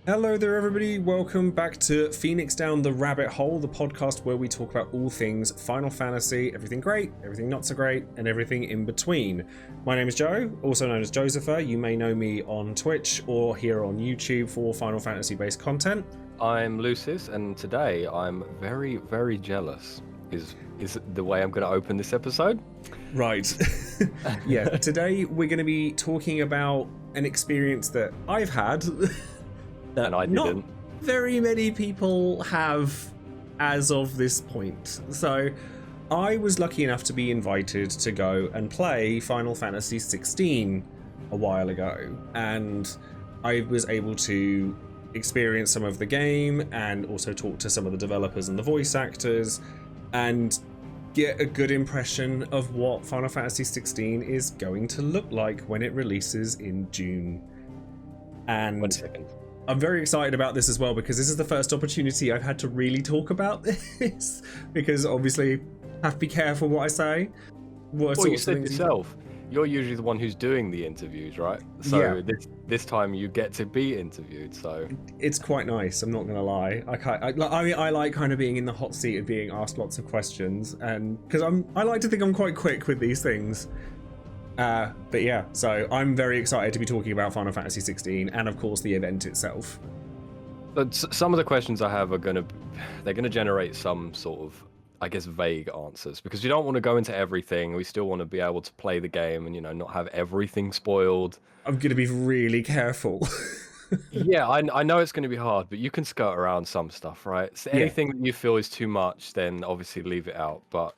Hello there everybody, welcome back to Phoenix Down the Rabbit Hole, the podcast where we talk about all things Final Fantasy, everything great, everything not so great, and everything in between. My name is Joe, also known as Joesephyr. You may know me on Twitch or here on YouTube for Final Fantasy based content. I'm Lucis, and today I'm very, very jealous is the way I'm going to open this episode. Right. Yeah, today we're going to be talking about an experience that I've had that And I not didn't. very many people have as of this point. So I was lucky enough to be invited to go and play Final Fantasy XVI a while ago, and I was able to experience some of the game and also talk to some of the developers and the voice actors and get a good impression of what Final Fantasy XVI is going to look like when it releases in June. And 1 second. I'm very excited about this as well because this is the first opportunity I've had to really talk about this, because obviously I have to be careful what I say. Well, you said yourself, you're usually the one who's doing the interviews, right? So Yeah. this time you get to be interviewed, so... It's quite nice, I'm not going to lie. I like kind of being in the hot seat of being asked lots of questions, and because I like to think I'm quite quick with these things. But yeah, so I'm very excited to be talking about Final Fantasy XVI and of course the event itself. But some of the questions I have are they're gonna generate some sort of, I guess, vague answers, because you don't want to go into everything. We still want to be able to play the game and, not have everything spoiled. I'm going to be really careful. Yeah, I know it's going to be hard, but you can skirt around some stuff, right? So anything that you feel is too much, then obviously leave it out. But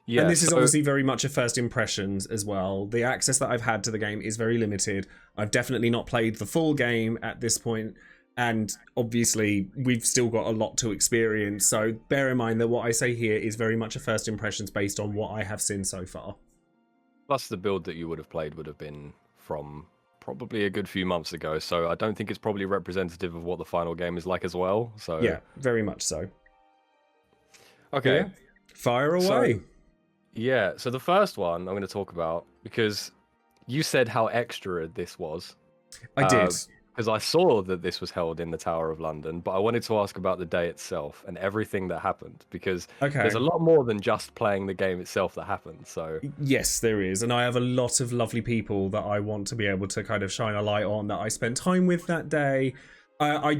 yeah, And this is obviously very much a first impressions as well. The access that I've had to the game is very limited. I've definitely not played the full game at this point, and obviously we've still got a lot to experience. So bear in mind that what I say here is very much a first impressions based on what I have seen so far. plus the build that you would have played would have been from probably a good few months ago, so I don't think it's probably representative of what the final game is like as well. So Yeah, very much so. okay, Yeah. Fire away. So the first one I'm going to talk about, because you said how extra this was. I did. Because I saw that this was held in the Tower of London, but I wanted to ask about the day itself and everything that happened, because there's a lot more than just playing the game itself that happened. So Yes, there is, and I have a lot of lovely people that I want to be able to kind of shine a light on that I spent time with that day.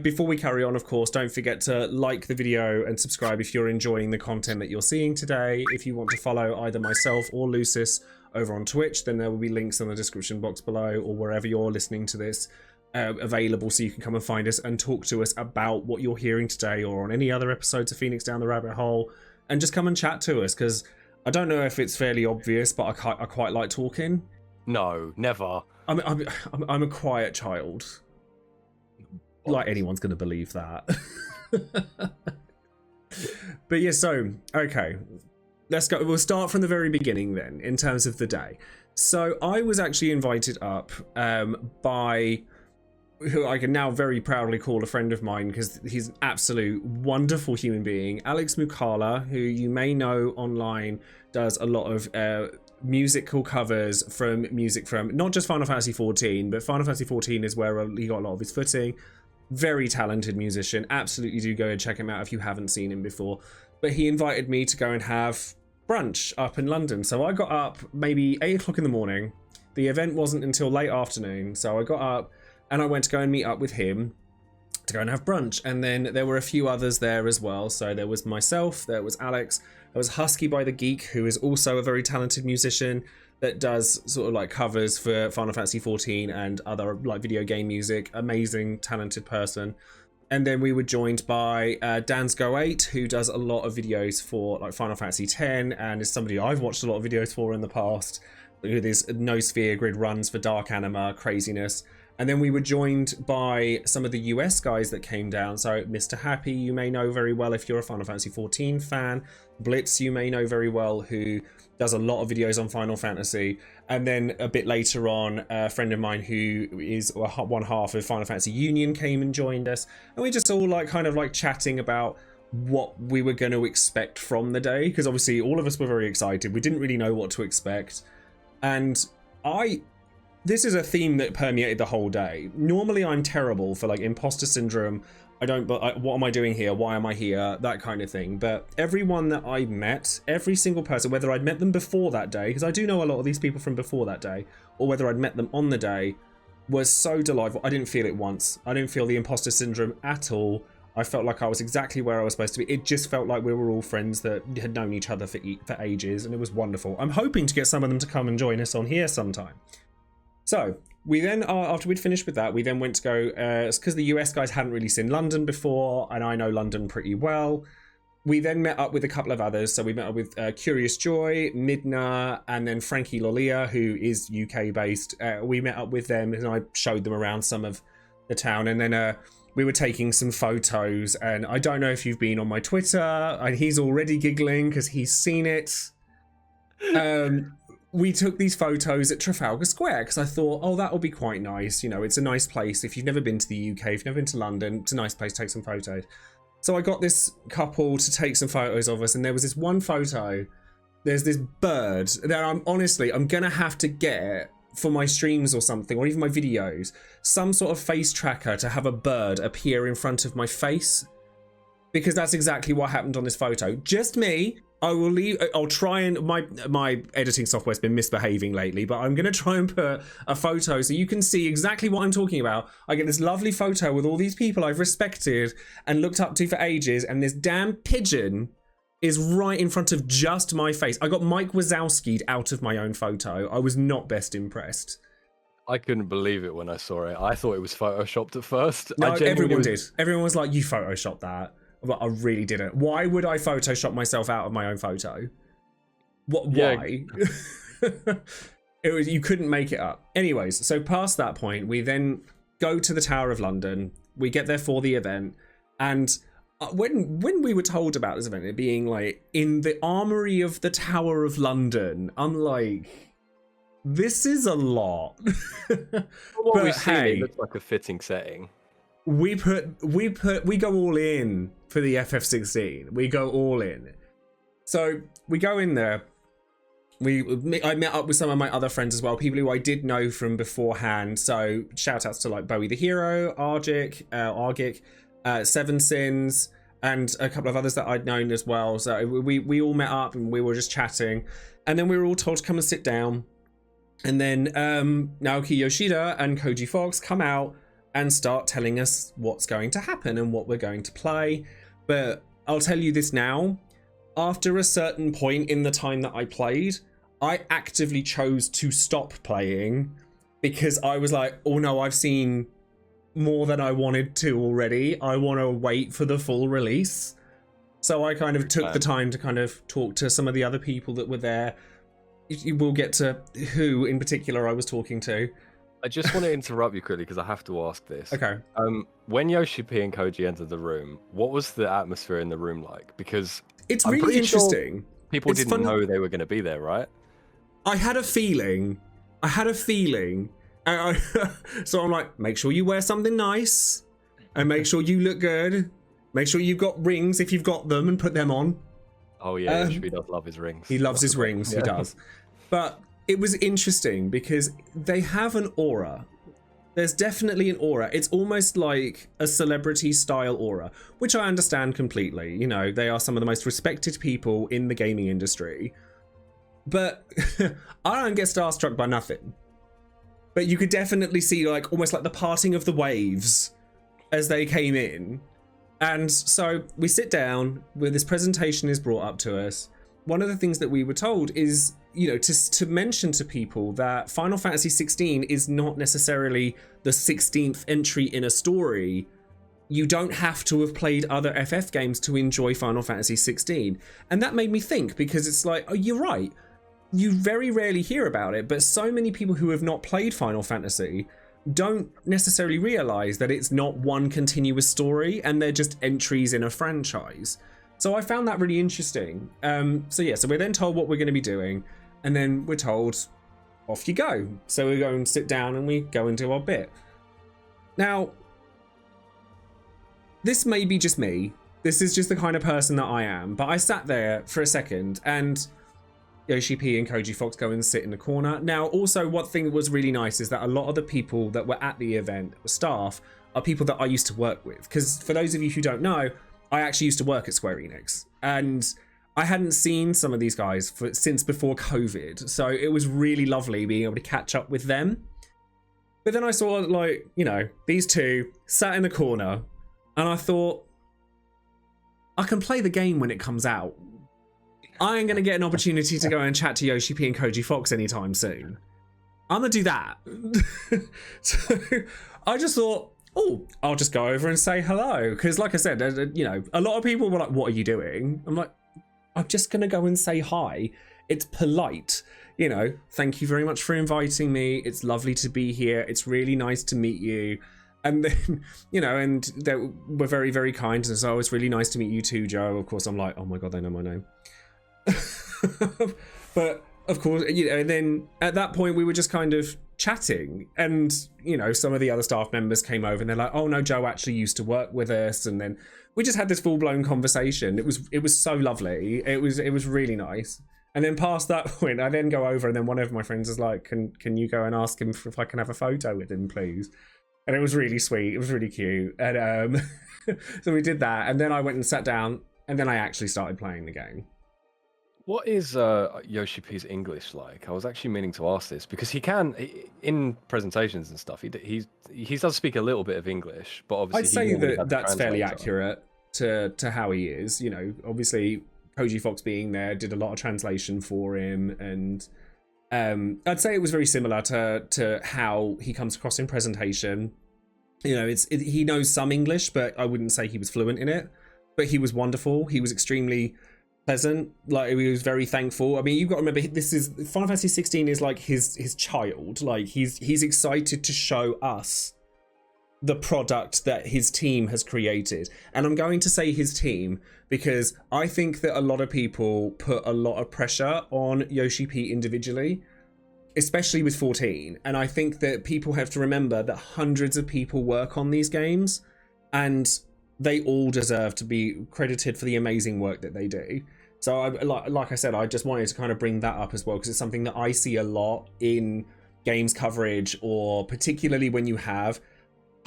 Before we carry on, of course, don't forget to like the video and subscribe if you're enjoying the content that you're seeing today. If you want to follow either myself or Lucis over on Twitch, then there will be links in the description box below or wherever you're listening to this available, so you can come and find us and talk to us about what you're hearing today or on any other episodes of Phoenix Down the Rabbit Hole, and just come and chat to us, because I don't know if it's fairly obvious, but I quite like talking. no, never. I'm a quiet child. Like anyone's going to believe that. But yeah, so okay, let's go. We'll start from the very beginning then, in terms of the day. So I was actually invited up by who I can now very proudly call a friend of mine, because he's an absolute wonderful human being, Alex Mukala, who you may know online, does a lot of musical covers from music from not just Final Fantasy XIV, but Final Fantasy XIV is where he got a lot of his footing. Very talented musician. Absolutely do go and check him out if you haven't seen him before. But he invited me to go and have brunch up in London. So I got up maybe 8 o'clock in the morning. The event wasn't until late afternoon. So I got up and I went to go and meet up with him to go and have brunch. And then there were a few others there as well. So there was myself, there was Alex, there was Husky by the Geek, who is also a very talented musician that does sort of like covers for Final Fantasy XIV and other like video game music. Amazing, talented person. And then we were joined by Dansgo8, who does a lot of videos for like Final Fantasy X and is somebody I've watched a lot of videos for in the past, with his no sphere grid runs for Dark Anima craziness. And then we were joined by some of the US guys that came down. So Mr. Happy, you may know very well if you're a Final Fantasy XIV fan. Blitz, you may know very well, who does a lot of videos on Final Fantasy. And then a bit later on, a friend of mine who is one half of Final Fantasy Union came and joined us. And we just all like kind of like chatting about what we were going to expect from the day, because obviously all of us were very excited. We didn't really know what to expect. And I this is a theme that permeated the whole day. Normally I'm terrible for like imposter syndrome. What am I doing here? Why am I here? That kind of thing. But everyone that I met, every single person, whether I'd met them before that day, because I do know a lot of these people from before that day, or whether I'd met them on the day, was so delightful. I didn't feel it once. I didn't feel the imposter syndrome at all. I felt like I was exactly where I was supposed to be. It just felt like we were all friends that had known each other for ages, and it was wonderful. I'm hoping to get some of them to come and join us on here sometime. So we then, after we'd finished with that, we then went to go, because the US guys hadn't really seen London before, and I know London pretty well. We then met up with a couple of others. So we met up with Curious Joy, Midna, and then Frankie Lolia, who is UK based. We met up with them and I showed them around some of the town. And then we were taking some photos. And I don't know if you've been on my Twitter, and he's already giggling because he's seen it. We took these photos at Trafalgar Square because I thought, oh, that'll be quite nice. You know, it's a nice place. If you've never been to the UK, if you've never been to London, it's a nice place to take some photos. So I got this couple to take some photos of us, and there was this one photo. There's this bird that I'm going to have to get for my streams or something, or even my videos, some sort of face tracker to have a bird appear in front of my face, because that's exactly what happened on this photo. Just me. I'll try and my editing software's been misbehaving lately, but I'm going to try and put a photo so you can see exactly what I'm talking about. I get this lovely photo with all these people I've respected and looked up to for ages, and this damn pigeon is right in front of just my face. I got Mike Wazowski'd out of my own photo. I was not best impressed. I couldn't believe it when I saw it. I thought it was photoshopped at first. No, everyone did. Everyone was like, you photoshopped that. But I really didn't. Why would I Photoshop myself out of my own photo? Why? It was, you couldn't make it up. Anyways, so past that point, we then go to the Tower of London. We get there for the event, and when we were told about this event, it being like in the armory of the Tower of London, I'm like, this is a lot. What we see, it looks like a fitting setting. We go all in for the FF16. We go all in. So we go in there. I met up with some of my other friends as well, people who I did know from beforehand. So shout outs to like Bowie the Hero, Argic, Seven Sins, and a couple of others that I'd known as well. So we all met up and we were just chatting, and then we were all told to come and sit down. And then Naoki Yoshida and Koji Fox come out and start telling us what's going to happen and what we're going to play. But I'll tell you this now, after a certain point in the time that I played, I actively chose to stop playing because I was like, oh no, I've seen more than I wanted to already. I want to wait for the full release. So I kind of took the time to kind of talk to some of the other people that were there. We'll get to who in particular I was talking to. I just want to interrupt you quickly because I have to ask this. Okay. When Yoshi-P and Koji entered the room, what was the atmosphere in the room like? Because it's really interesting. Sure people didn't know they were going to be there, right? I had a feeling. So I'm like, make sure you wear something nice, and make sure you look good. Make sure you've got rings if you've got them, and put them on. Oh yeah, Yoshi-P does love his rings. He loves his rings. Yeah. He does. But it was interesting because they have an aura. There's definitely an aura. It's almost like a celebrity style aura, which I understand completely. You know, they are some of the most respected people in the gaming industry. But I don't get starstruck by nothing. But you could definitely see like almost like the parting of the waves as they came in. And so we sit down where this presentation is brought up to us. One of the things that we were told is, you know, to mention to people that Final Fantasy XVI is not necessarily the 16th entry in a story. You don't have to have played other FF games to enjoy Final Fantasy XVI. And that made me think, because it's like, oh, you're right. You very rarely hear about it, but so many people who have not played Final Fantasy don't necessarily realize that it's not one continuous story and they're just entries in a franchise. So I found that really interesting. So we're then told what we're going to be doing, and then we're told, off you go. So we go and sit down and we go and do our bit. Now, this may be just me. This is just the kind of person that I am. But I sat there for a second, and Yoshi-P and Koji Fox go and sit in the corner. Now, also, one thing that was really nice is that a lot of the people that were at the event, staff, are people that I used to work with. Because for those of you who don't know, I actually used to work at Square Enix. And I hadn't seen some of these guys since before COVID. So it was really lovely being able to catch up with them. But then I saw, like, you know, these two sat in the corner. And I thought, I can play the game when it comes out. I ain't going to get an opportunity to go and chat to Yoshi-P and Koji Fox anytime soon. I'm going to do that. So I just thought, oh, I'll just go over and say hello. Because like I said, you know, a lot of people were like, what are you doing? I'm like, I'm just going to go and say hi. It's polite. You know, thank you very much for inviting me. It's lovely to be here. It's really nice to meet you. And then, you know, and they were very, very kind. And so it's really nice to meet you too, Joe. Of course, I'm like, oh my God, they know my name. But of course, you know, and then at that point we were just kind of chatting, and you know, some of the other staff members came over and they're like, oh no, Joe actually used to work with us, and then we just had this full-blown conversation. It was so lovely. It was really nice. And then past that point, I then go over, and then one of my friends is like, can you go and ask him if I can have a photo with him, please? And it was really sweet. It was really cute. And so we did that, and then I went and sat down, and then I actually started playing the game. What is Yoshi-P's English like? I was actually meaning to ask this because in presentations and stuff, he does speak a little bit of English, but obviously I'd say that's fairly accurate to how he is. You know, obviously Koji Fox being there did a lot of translation for him, and I'd say it was very similar to how he comes across in presentation. You know, he knows some English, but I wouldn't say he was fluent in it. But he was wonderful. He was extremely pleasant. Like, he was very thankful. I mean, you've got to remember, this is Final Fantasy 16 is like his child. Like, he's excited to show us the product that his team has created. And I'm going to say his team because I think that a lot of people put a lot of pressure on Yoshi-P individually, especially with 14. And I think that people have to remember that hundreds of people work on these games, and they all deserve to be credited for the amazing work that they do. So like I said, I just wanted to kind of bring that up as well, because it's something that I see a lot in games coverage, or particularly when you have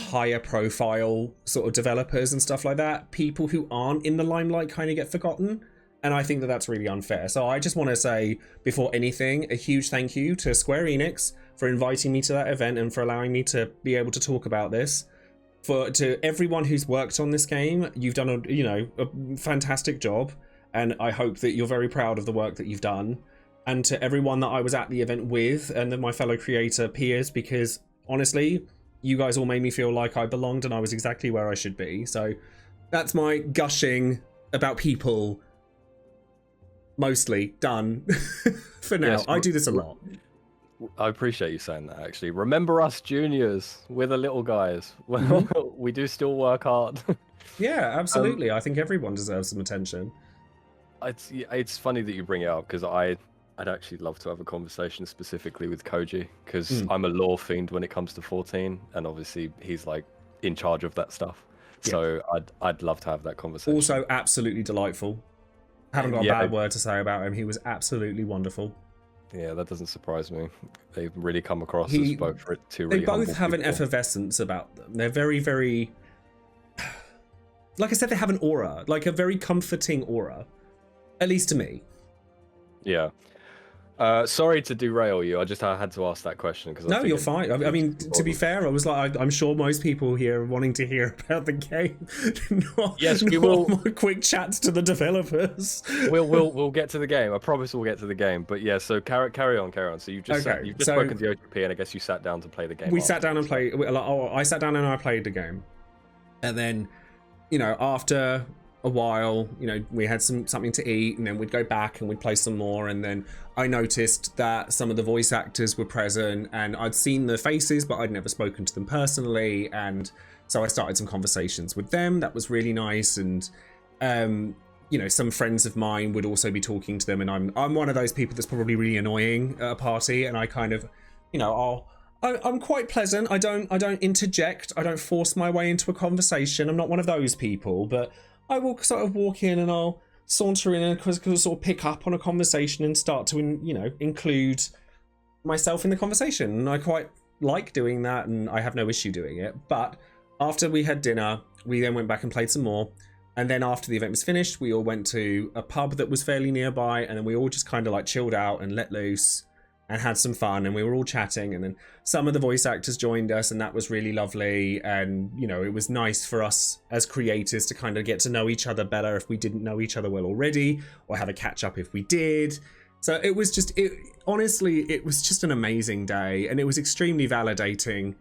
higher profile sort of developers and stuff like that. People who aren't in the limelight kind of get forgotten. And I think that that's really unfair. So I just want to say, before anything, a huge thank you to Square Enix for inviting me to that event and for allowing me to be able to talk about this. To everyone who's worked on this game, you've done a fantastic job, and I hope that you're very proud of the work that you've done. And to everyone that I was at the event with, and then my fellow creator peers, because honestly, you guys all made me feel like I belonged and I was exactly where I should be. So that's my gushing about people, mostly done for now. Yes, I do this a lot. I appreciate you saying that, actually. Remember us juniors. We're the little guys. We do still work hard. Yeah, absolutely. I think everyone deserves some attention. It's funny that you bring it up, because I'd actually love to have a conversation specifically with Koji, because I'm a lore fiend when it comes to 14, and obviously he's like in charge of that stuff. Yeah. So I'd love to have that conversation. Also absolutely delightful. Haven't got a bad word to say about him. He was absolutely wonderful. Yeah, that doesn't surprise me. They've really come across as both two really humble people. They both have an effervescence about them. They're very, very... Like I said, they have an aura. Like a very comforting aura. At least to me. Yeah. Sorry to derail you. I had to ask that question. No, you're fine. I mean, to be fair, I was like, I'm sure most people here are wanting to hear about the game. Yes, we will. More quick chats to the developers. We'll get to the game. I promise we'll get to the game. But yeah, so carry on. So you've just spoken to Yoshi-P, and I guess you sat down to play the game. We sat down and played. I sat down and I played the game, and then, after a while, we had something to eat, and then we'd go back and we'd play some more, and then I noticed that some of the voice actors were present, and I'd seen the faces, but I'd never spoken to them personally, and so I started some conversations with them. That was really nice, and some friends of mine would also be talking to them, and I'm one of those people that's probably really annoying at a party, and I kind of, I'm quite pleasant. I don't interject. I don't force my way into a conversation. I'm not one of those people, but I will sort of walk in and I'll saunter in and sort of pick up on a conversation and start to, include myself in the conversation. And I quite like doing that, and I have no issue doing it. But after we had dinner, we then went back and played some more. And then after the event was finished, we all went to a pub that was fairly nearby, and then we all just kind of like chilled out and let loose and had some fun, and we were all chatting, and then some of the voice actors joined us, and that was really lovely. And it was nice for us as creators to kind of get to know each other better if we didn't know each other well already, or have a catch up if we did. So it was just, honestly, it was just an amazing day, and it was extremely validating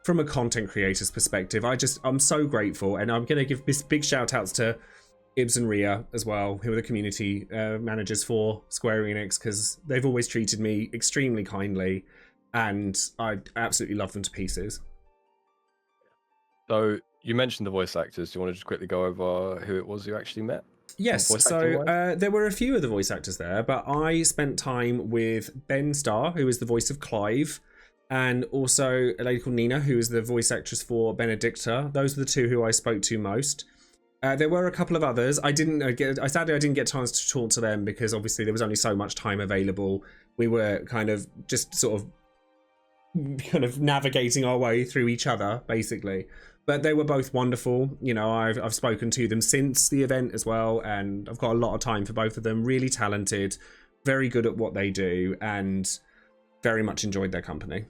from a content creator's perspective. I'm so grateful, and I'm going to give this big shout outs to Ibs and Ria as well, who are the community managers for Square Enix, because they've always treated me extremely kindly, and I absolutely love them to pieces. So you mentioned the voice actors. Do you want to just quickly go over who it was you actually met? Yes, so there were a few of the voice actors there, but I spent time with Ben Starr, who is the voice of Clive, and also a lady called Nina, who is the voice actress for Benedicta. Those are the two who I spoke to most. There were a couple of others. Sadly, I didn't get a chance to talk to them because obviously there was only so much time available. We were kind of just sort of navigating our way through each other, basically. But they were both wonderful. I've spoken to them since the event as well, and I've got a lot of time for both of them. Really talented, very good at what they do, and very much enjoyed their company.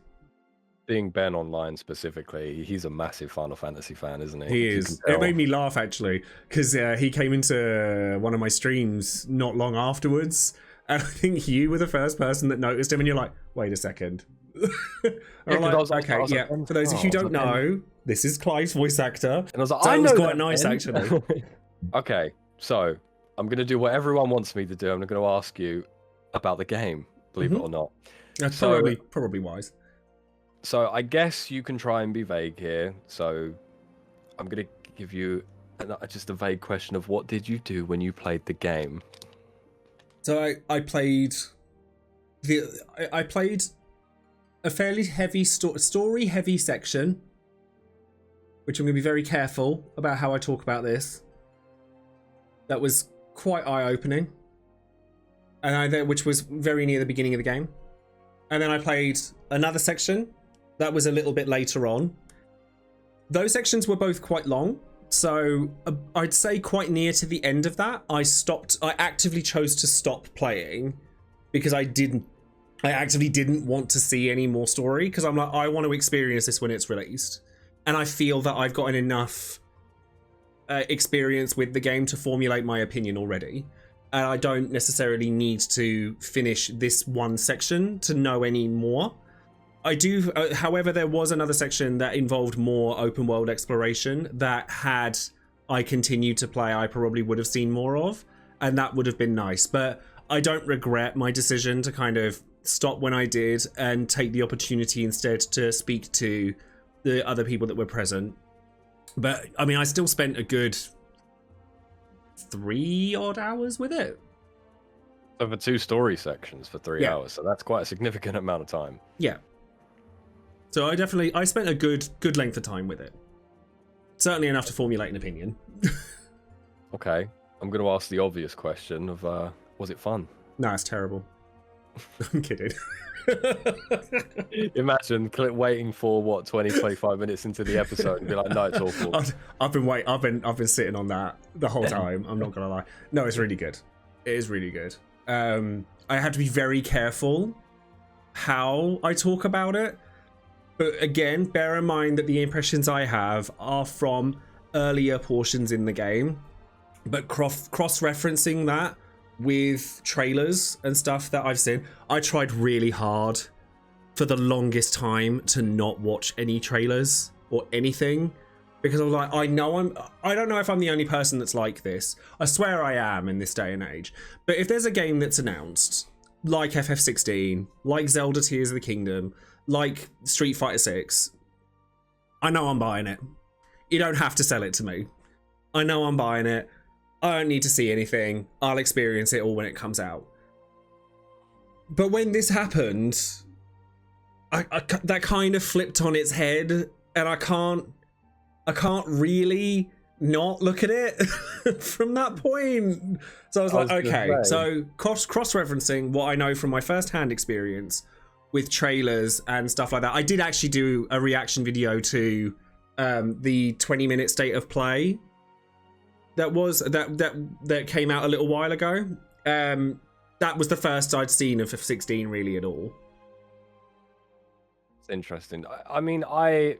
Seeing Ben online specifically, he's a massive Final Fantasy fan, isn't he? He is. It made me laugh, actually, because he came into one of my streams not long afterwards, and I think you were the first person that noticed him, and you're like, wait a second. For those of you who don't know, this is Clive's voice actor. And I was like, so it was quite nice, actually. Okay, so I'm going to do what everyone wants me to do. I'm going to ask you about the game, believe it or not. That's probably wise. So I guess you can try and be vague here. So I'm going to give you just a vague question of what did you do when you played the game? So I played a fairly heavy story heavy section, which I'm going to be very careful about how I talk about this. That was quite eye-opening, and which was very near the beginning of the game. And then I played another section that was a little bit later on. Those sections were both quite long, so I'd say quite near to the end of that, I actively chose to stop playing because I actively didn't want to see any more story, because I'm like, I want to experience this when it's released. And I feel that I've gotten enough experience with the game to formulate my opinion already. And I don't necessarily need to finish this one section to know any more. I do, however, there was another section that involved more open world exploration that had I continued to play, I probably would have seen more of, and that would have been nice. But I don't regret my decision to kind of stop when I did and take the opportunity instead to speak to the other people that were present. But I mean, I still spent a good 3 odd hours with it. So for 2 story sections for 3 hours, so that's quite a significant amount of time. Yeah. So I spent a good length of time with it. Certainly enough to formulate an opinion. Okay, I'm going to ask the obvious question of, was it fun? No, it's terrible. I'm kidding. Imagine waiting for 20-25 minutes into the episode and be like, no, it's awful. I've been sitting on that the whole time. I'm not gonna lie. No, it's really good. It is really good. I have to be very careful how I talk about it, but again, bear in mind that the impressions I have are from earlier portions in the game, but cross-referencing that with trailers and stuff that I've seen, I tried really hard for the longest time to not watch any trailers or anything, because I was like, I don't know if I'm the only person that's like this. I swear I am in this day and age. But if there's a game that's announced, like FF16, like Zelda Tears of the Kingdom, like Street Fighter 6, I know I'm buying it. You don't have to sell it to me. I know I'm buying it. I don't need to see anything. I'll experience it all when it comes out. But when this happened, that kind of flipped on its head, and I can't really not look at it from that point. So I was like, okay, so cross-referencing what I know from my first-hand experience with trailers and stuff like that. I did actually do a reaction video to the 20-minute state of play that came out a little while ago. That was the first I'd seen of FF16 really at all. It's interesting. I mean, I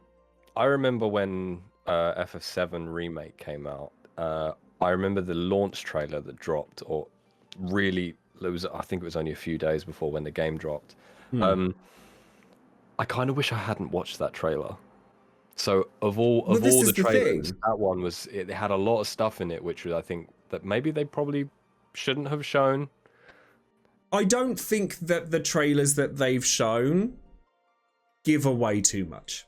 remember when FF7 remake came out. I remember the launch trailer that dropped, or really, I think it was only a few days before when the game dropped. I kind of wish I hadn't watched that trailer. So of all the trailers, that one was, it had a lot of stuff in it, which I think that maybe they probably shouldn't have shown. I don't think that the trailers that they've shown give away too much.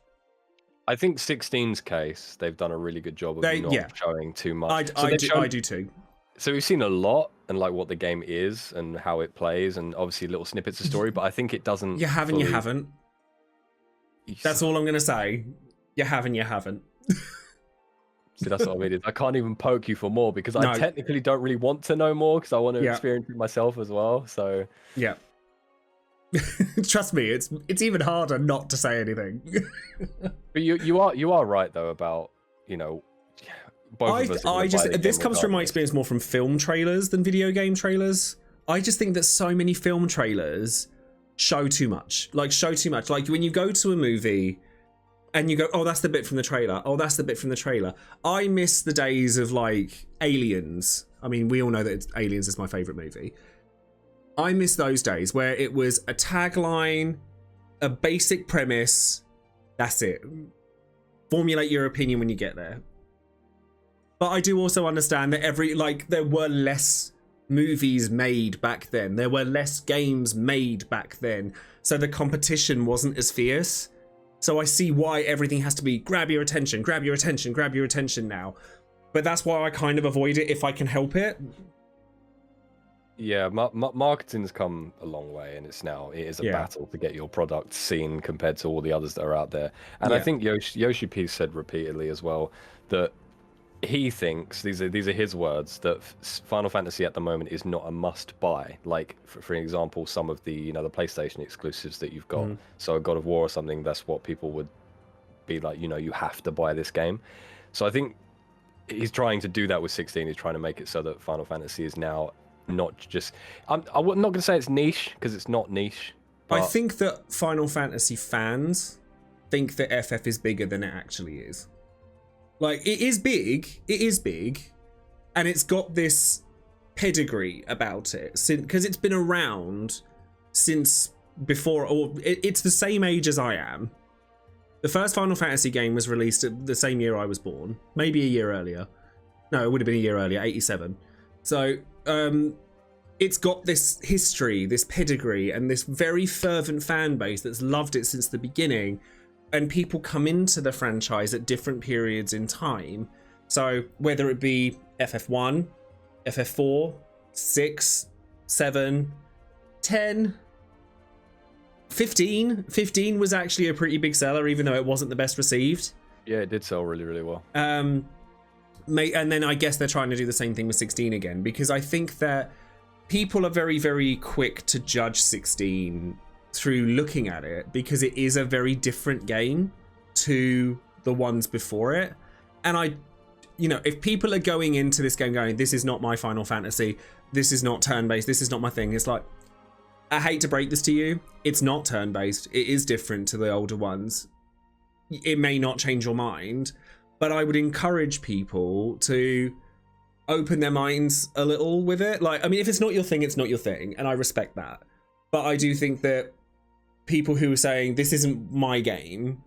I think 16's case, they've done a really good job of not showing too much. I do too. So we've seen a lot and like what the game is and how it plays, and obviously little snippets of story, but I think it doesn't. You haven't. That's all I'm going to say. You haven't. See, that's what I mean. I can't even poke you for more because I technically don't really want to know more because I want to experience it myself as well. So yeah. Trust me, it's even harder not to say anything. But you are right though about, you know, both of us. This comes from my experience more from film trailers than video game trailers. I just think that so many film trailers show too much. Like when you go to a movie and you go, oh, that's the bit from the trailer. Oh, that's the bit from the trailer. I miss the days of like Aliens. I mean, we all know that Aliens is my favorite movie. I miss those days where it was a tagline, a basic premise, that's it. Formulate your opinion when you get there. But I do also understand that there were less movies made back then. There were less games made back then. So the competition wasn't as fierce. So I see why everything has to be grab your attention now. But that's why I kind of avoid it if I can help it. Yeah, marketing's come a long way, and it is a battle to get your product seen compared to all the others that are out there. And I think Yoshi-P said repeatedly as well that he thinks, these are his words, that Final Fantasy at the moment is not a must buy. Like for example, some of the the PlayStation exclusives that you've got. So a God of War or something, that's what people would be like, you have to buy this game. So I think he's trying to do that with 16. He's trying to make it so that Final Fantasy is now not just, I'm not going to say it's niche because it's not niche. I think that Final Fantasy fans think that FF is bigger than it actually is. Like, it is big, and it's got this pedigree about it, because it's been around since before, or it's the same age as I am. The first Final Fantasy game was released the same year I was born, maybe a year earlier. No, it would have been a year earlier, 87. So, it's got this history, this pedigree, and this very fervent fan base that's loved it since the beginning. And people come into the franchise at different periods in time. So whether it be FF1, FF4, 6, 7, 10, 15. 15 was actually a pretty big seller, even though it wasn't the best received. Yeah, it did sell really, really well. And then I guess they're trying to do the same thing with 16 again, because I think that people are very, very quick to judge 16 through looking at it, because it is a very different game to the ones before it. And if people are going into this game going, this is not my Final Fantasy, this is not turn-based, this is not my thing, it's like, I hate to break this to you, it's not turn-based, it is different to the older ones. It may not change your mind, but I would encourage people to open their minds a little with it. Like, I mean, if it's not your thing, it's not your thing, and I respect that. But I do think that people who are saying, this isn't my game,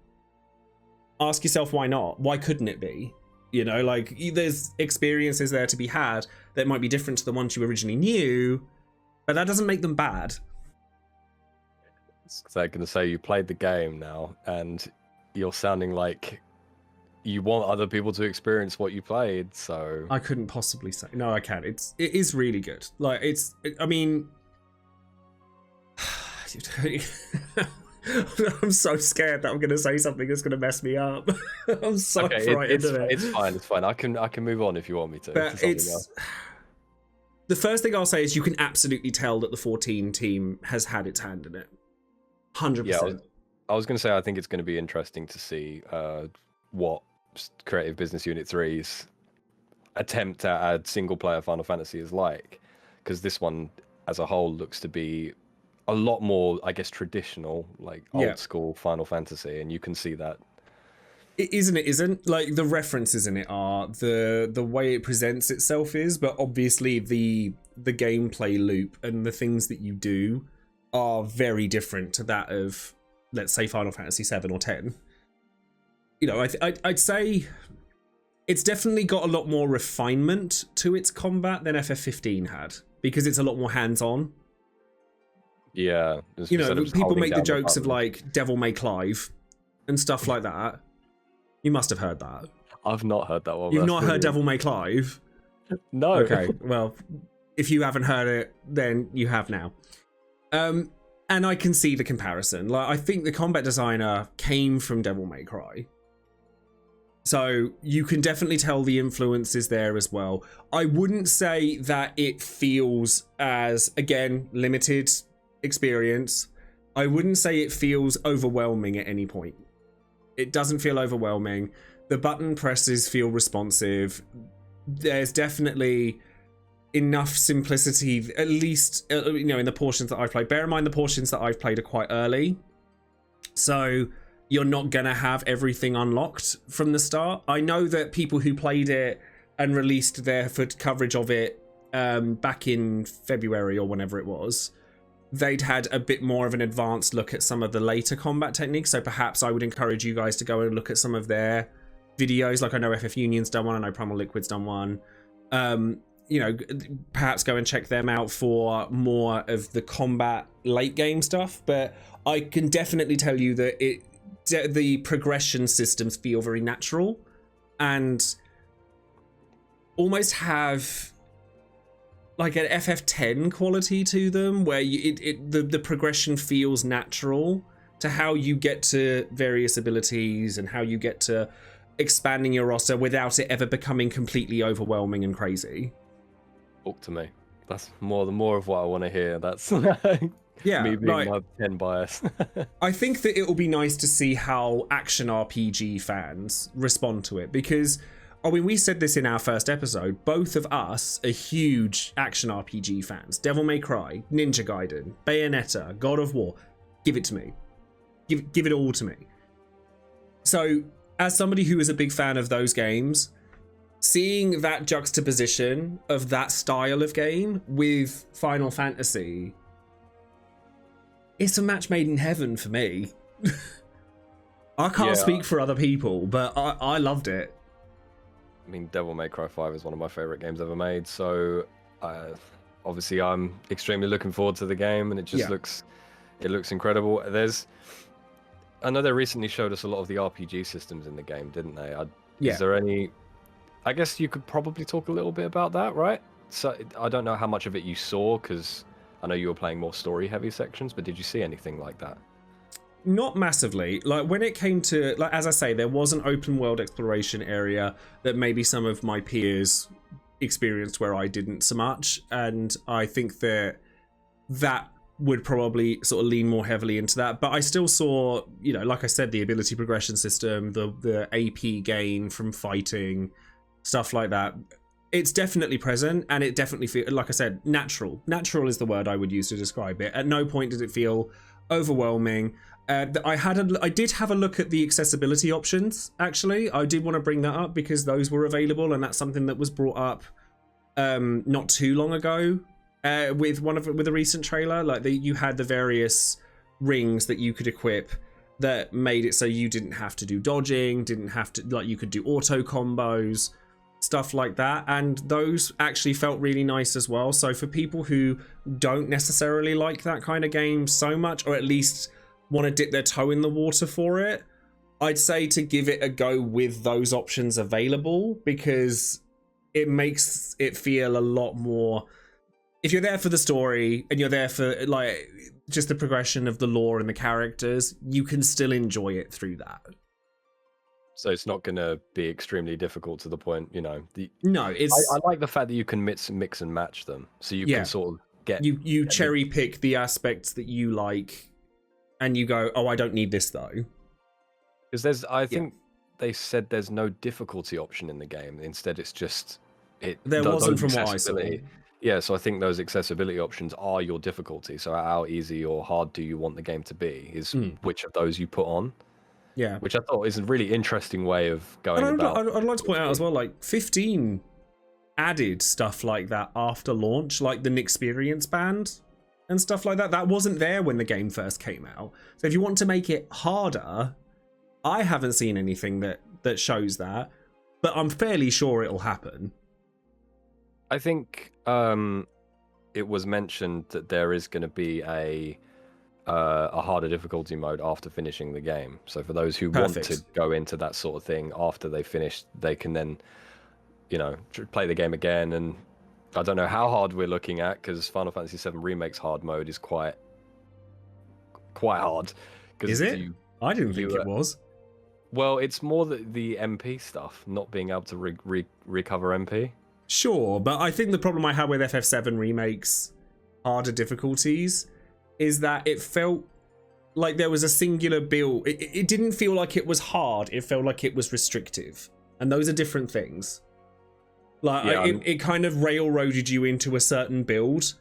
ask yourself why not? Why couldn't it be? Like, there's experiences there to be had that might be different to the ones you originally knew, but that doesn't make them bad. So I'm going to say, you played the game now, and you're sounding like you want other people to experience what you played, so... I couldn't possibly say. No, I can. It is really good. Like, I mean... I'm so scared that I'm going to say something that's going to mess me up. I'm so frightened of it. It's fine. It's fine. I can move on if you want me to. But the first thing I'll say is you can absolutely tell that the 14 team has had its hand in it. 100%. Yeah, I was going to say I think it's going to be interesting to see what Creative Business Unit 3's attempt at add single-player Final Fantasy is like, because this one as a whole looks to be a lot more, I guess, traditional, like old school Final Fantasy, and you can see that. It isn't like the references in it are the way it presents itself is, but obviously the gameplay loop and the things that you do are very different to that of, let's say, Final Fantasy 7 or 10. You know, I'd say it's definitely got a lot more refinement to its combat than FF15 had, because it's a lot more hands-on. Yeah, you know, people make the jokes of like Devil May Clive and stuff like that. You must have heard that. I've not heard that one. You've not heard Devil May Clive? No. Okay, well, if you haven't heard it, then you have now. And I can see the comparison. Like, I think the combat designer came from Devil May Cry. So you can definitely tell the influences there as well. I wouldn't say that it feels as, again, limited experience. I wouldn't say it feels overwhelming at any point. It doesn't feel overwhelming. The button presses feel responsive. There's definitely enough simplicity, at least, you know, in the portions that I've played. Bear in mind the portions that I've played are quite early, so you're not gonna have everything unlocked from the start. I know that people who played it and released their coverage of it back in February or whenever it was, they'd had a bit more of an advanced look at some of the later combat techniques. So perhaps I would encourage you guys to go and look at some of their videos. Like, I know FF Union's done one, I know Primal Liquid's done one. You know, perhaps go and check them out for more of the combat late game stuff. But I can definitely tell you that the progression systems feel very natural and almost have like an FF10 quality to them, where the progression feels natural to how you get to various abilities and how you get to expanding your roster without it ever becoming completely overwhelming and crazy. Talk to me. That's more of what I want to hear. That's yeah, me being my 10 bias. I think that it will be nice to see how action RPG fans respond to it, because I mean, we said this in our first episode, both of us are huge action RPG fans. Devil May Cry, Ninja Gaiden, Bayonetta, God of War. Give it to me. Give it all to me. So, as somebody who is a big fan of those games, seeing that juxtaposition of that style of game with Final Fantasy, it's a match made in heaven for me. I can't speak for other people, but I loved it. I mean, Devil May Cry 5 is one of my favorite games ever made, so obviously I'm extremely looking forward to the game, and it just looks incredible. I know they recently showed us a lot of the RPG systems in the game, didn't they? Is there any? I guess you could probably talk a little bit about that, right? So I don't know how much of it you saw, because I know you were playing more story-heavy sections, but did you see anything like that? Not massively. Like, when it came to, like, as I say, there was an open world exploration area that maybe some of my peers experienced where I didn't so much, and I think that would probably sort of lean more heavily into that. But I still saw, you know, like I said, the ability progression system, the AP gain from fighting, stuff like that. It's definitely present, and it definitely feels, like I said, natural. Natural is the word I would use to describe it. At no point did it feel overwhelming. I did have a look at the accessibility options, actually. I did want to bring that up because those were available, and that's something that was brought up not too long ago with a recent trailer. Like, you had the various rings that you could equip that made it so you didn't have to do dodging, you could do auto combos, stuff like that, and those actually felt really nice as well. So for people who don't necessarily like that kind of game so much, or at least want to dip their toe in the water for it, I'd say to give it a go with those options available, because it makes it feel a lot more, if you're there for the story and you're there for, like, just the progression of the lore and the characters, you can still enjoy it through that. So it's not going to be extremely difficult to the point, you know. No, it's. I like the fact that you can mix and match them, so you can sort of get. You cherry pick the aspects that you like, and you go, oh, I don't need this though. Because I think they said there's no difficulty option in the game. Instead, it's just There wasn't from what I saw. Yeah, so I think those accessibility options are your difficulty. So how easy or hard do you want the game to be is which of those you put on. Yeah. Which I thought is a really interesting way of going about. I'd like to point out as well, like 15 added stuff like that after launch, like the Experience band and stuff like that. That wasn't there when the game first came out. So if you want to make it harder, I haven't seen anything that shows that, but I'm fairly sure it'll happen. I think it was mentioned that there is going to be a harder difficulty mode after finishing the game. So for those who want to go into that sort of thing after they finish, they can then, you know, play the game again. And I don't know how hard we're looking at, because Final Fantasy VII Remake's hard mode is quite hard. Is it? I didn't think it was. Well, it's more the MP stuff, not being able to recover MP. Sure, but I think the problem I had with FF7 Remake's harder difficulties is that it felt like there was a singular build. It didn't feel like it was hard. It felt like it was restrictive. And those are different things. Like, yeah, it kind of railroaded you into a certain build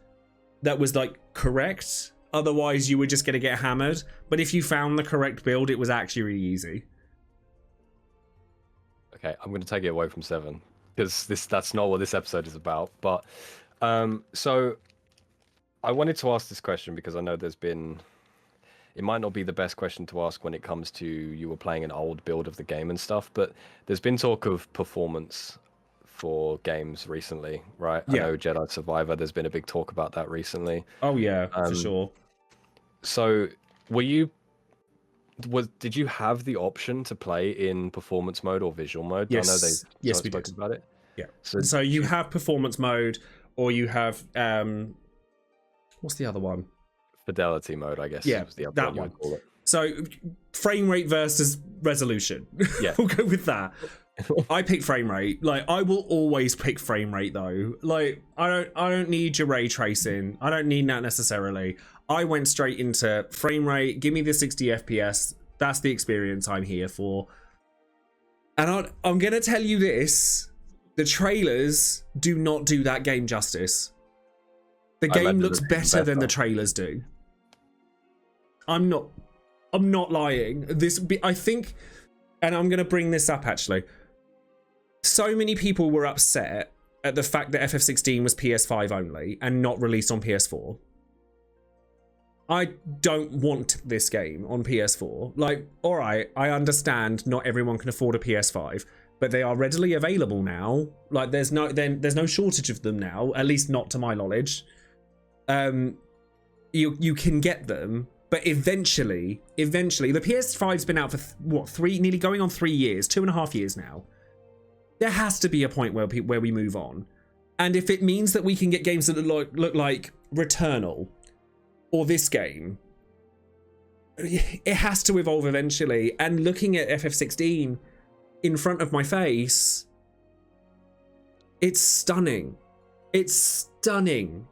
that was, like, correct. Otherwise, you were just going to get hammered. But if you found the correct build, it was actually really easy. Okay, I'm going to take it away from 7. Because that's not what this episode is about. But, so I wanted to ask this question because I know there's been... It might not be the best question to ask when it comes to you were playing an old build of the game and stuff, but there's been talk of performance for games recently, right? Yeah. I know Jedi Survivor, there's been a big talk about that recently. Oh yeah, for sure. So did you have the option to play in performance mode or visual mode? Yes. I know they spoke about it. Yeah. So you have performance mode, or you have what's the other one? Fidelity mode, I guess. Yeah, was the other that one. Call it. So frame rate versus resolution. Yeah, we'll go with that. I pick frame rate. Like, I will always pick frame rate though. Like, I don't need your ray tracing. I don't need that necessarily. I went straight into frame rate. Give me the 60 FPS. That's the experience I'm here for. And I'm gonna tell you this: the trailers do not do that game justice. The game looks better than the trailers do. I'm not lying. I think, and I'm going to bring this up actually. So many people were upset at the fact that FF16 was PS5 only and not released on PS4. I don't want this game on PS4. Like, all right, I understand not everyone can afford a PS5, but they are readily available now. Like, there's no shortage of them now, at least not to my knowledge. You can get them. But eventually, the PS5's been out for nearly going on 3 years, 2.5 years now. There has to be a point where we move on, and if it means that we can get games that look like Returnal or this game, it has to evolve eventually. And looking at FF16 in front of my face, it's stunning. It's stunning.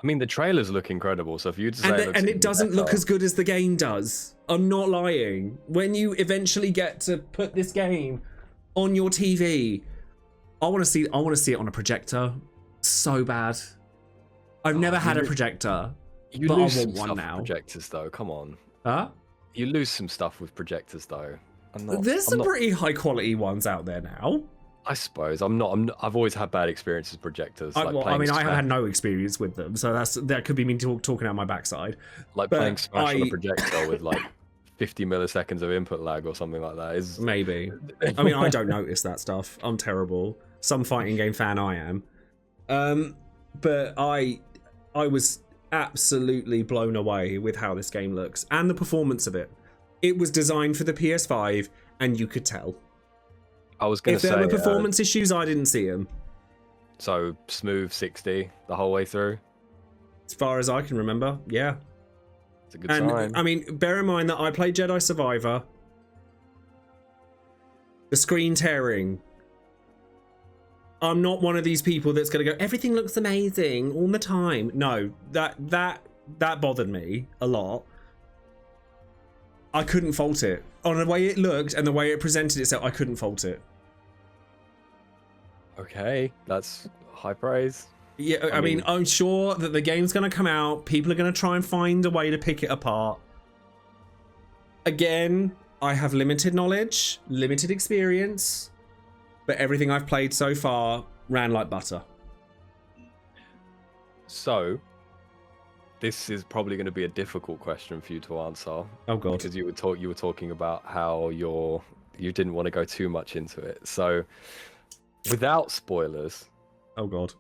I mean, the trailers look incredible, so if you say it doesn't look as good as the game does. I'm not lying. When you eventually get to put this game on your TV, I want to see it on a projector so bad. I've never had a projector, but I want one now. Projectors, though, come on. Huh? You lose some stuff with projectors, though. There's some pretty high quality ones out there now. I suppose I've always had bad experiences with projectors. I have had no experience with them, so that could be me talking out my backside. Like playing Smash on a projector with like 50 milliseconds of input lag or something like that is maybe. I mean, I don't notice that stuff. I'm terrible. Some fighting game fan I am. But I was absolutely blown away with how this game looks and the performance of it. It was designed for the PS5, and you could tell. I was going to say, if there were performance issues, I didn't see them. So smooth 60 the whole way through? As far as I can remember, yeah. It's a good And sign. I mean, bear in mind that I played Jedi Survivor. The screen tearing. I'm not one of these people that's going to go, everything looks amazing all the time. No, that bothered me a lot. I couldn't fault it. On the way it looked and the way it presented itself, I couldn't fault it. Okay, that's high praise. Yeah, I mean, I'm sure that the game's going to come out. People are going to try and find a way to pick it apart. Again, I have limited knowledge, limited experience, but everything I've played so far ran like butter. So, this is probably going to be a difficult question for you to answer. Oh god! Because you were talking about how you didn't want to go too much into it. So, without spoilers. Oh god!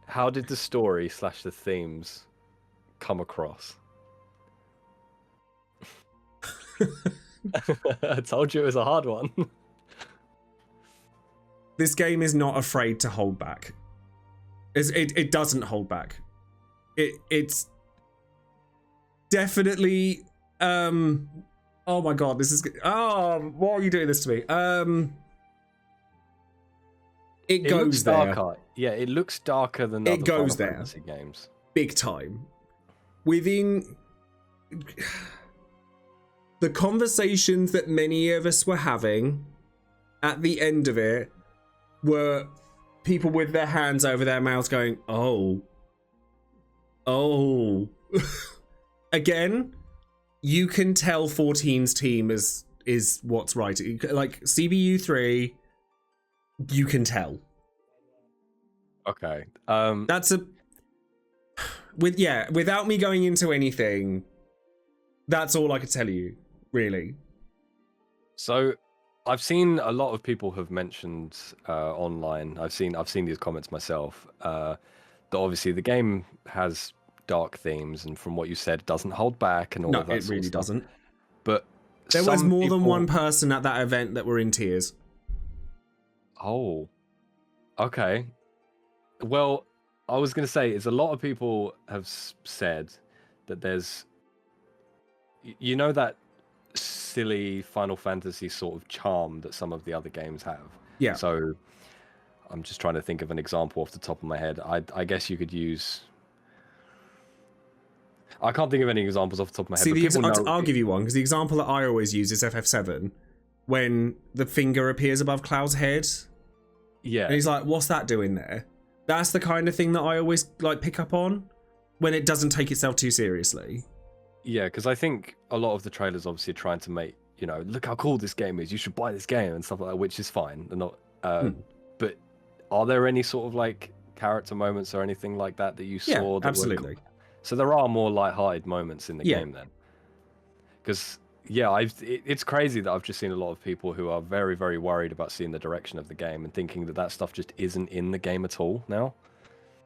How did the story / the themes come across? I told you it was a hard one. This game is not afraid to hold back. It doesn't hold back. It's definitely oh my god, this is why are you doing this to me? It goes there. Darker. Yeah, it looks darker than other Final Fantasy games. Big time. Within the conversations that many of us were having at the end of it were people with their hands over their mouths going, oh. Again, you can tell 14's team is what's right. Like CBU3, you can tell. Okay. That's without me going into anything, that's all I could tell you, really. So I've seen a lot of people have mentioned online. I've seen these comments myself. That obviously the game has dark themes, and from what you said, it doesn't hold back and all of that. No, it really doesn't. But there was more than one person at that event that were in tears. Oh, okay. Well, I was going to say, is a lot of people have said that there's, you know, that silly Final Fantasy sort of charm that some of the other games have. Yeah. So I'm just trying to think of an example off the top of my head. I guess you could use. I can't think of any examples off the top of my head. See, I'll give you one, because the example that I always use is FF7, when the finger appears above Cloud's head. Yeah. And he's like, what's that doing there? That's the kind of thing that I always like pick up on when it doesn't take itself too seriously. Yeah, because I think a lot of the trailers obviously are trying to make, you know, look how cool this game is, you should buy this game and stuff like that, which is fine. They're not, but are there any sort of like character moments or anything like that you saw? Yeah, that absolutely. Cool? So there are more light-hearted moments in the game then. Because, yeah, it's crazy that I've just seen a lot of people who are very, very worried about seeing the direction of the game and thinking that stuff just isn't in the game at all now.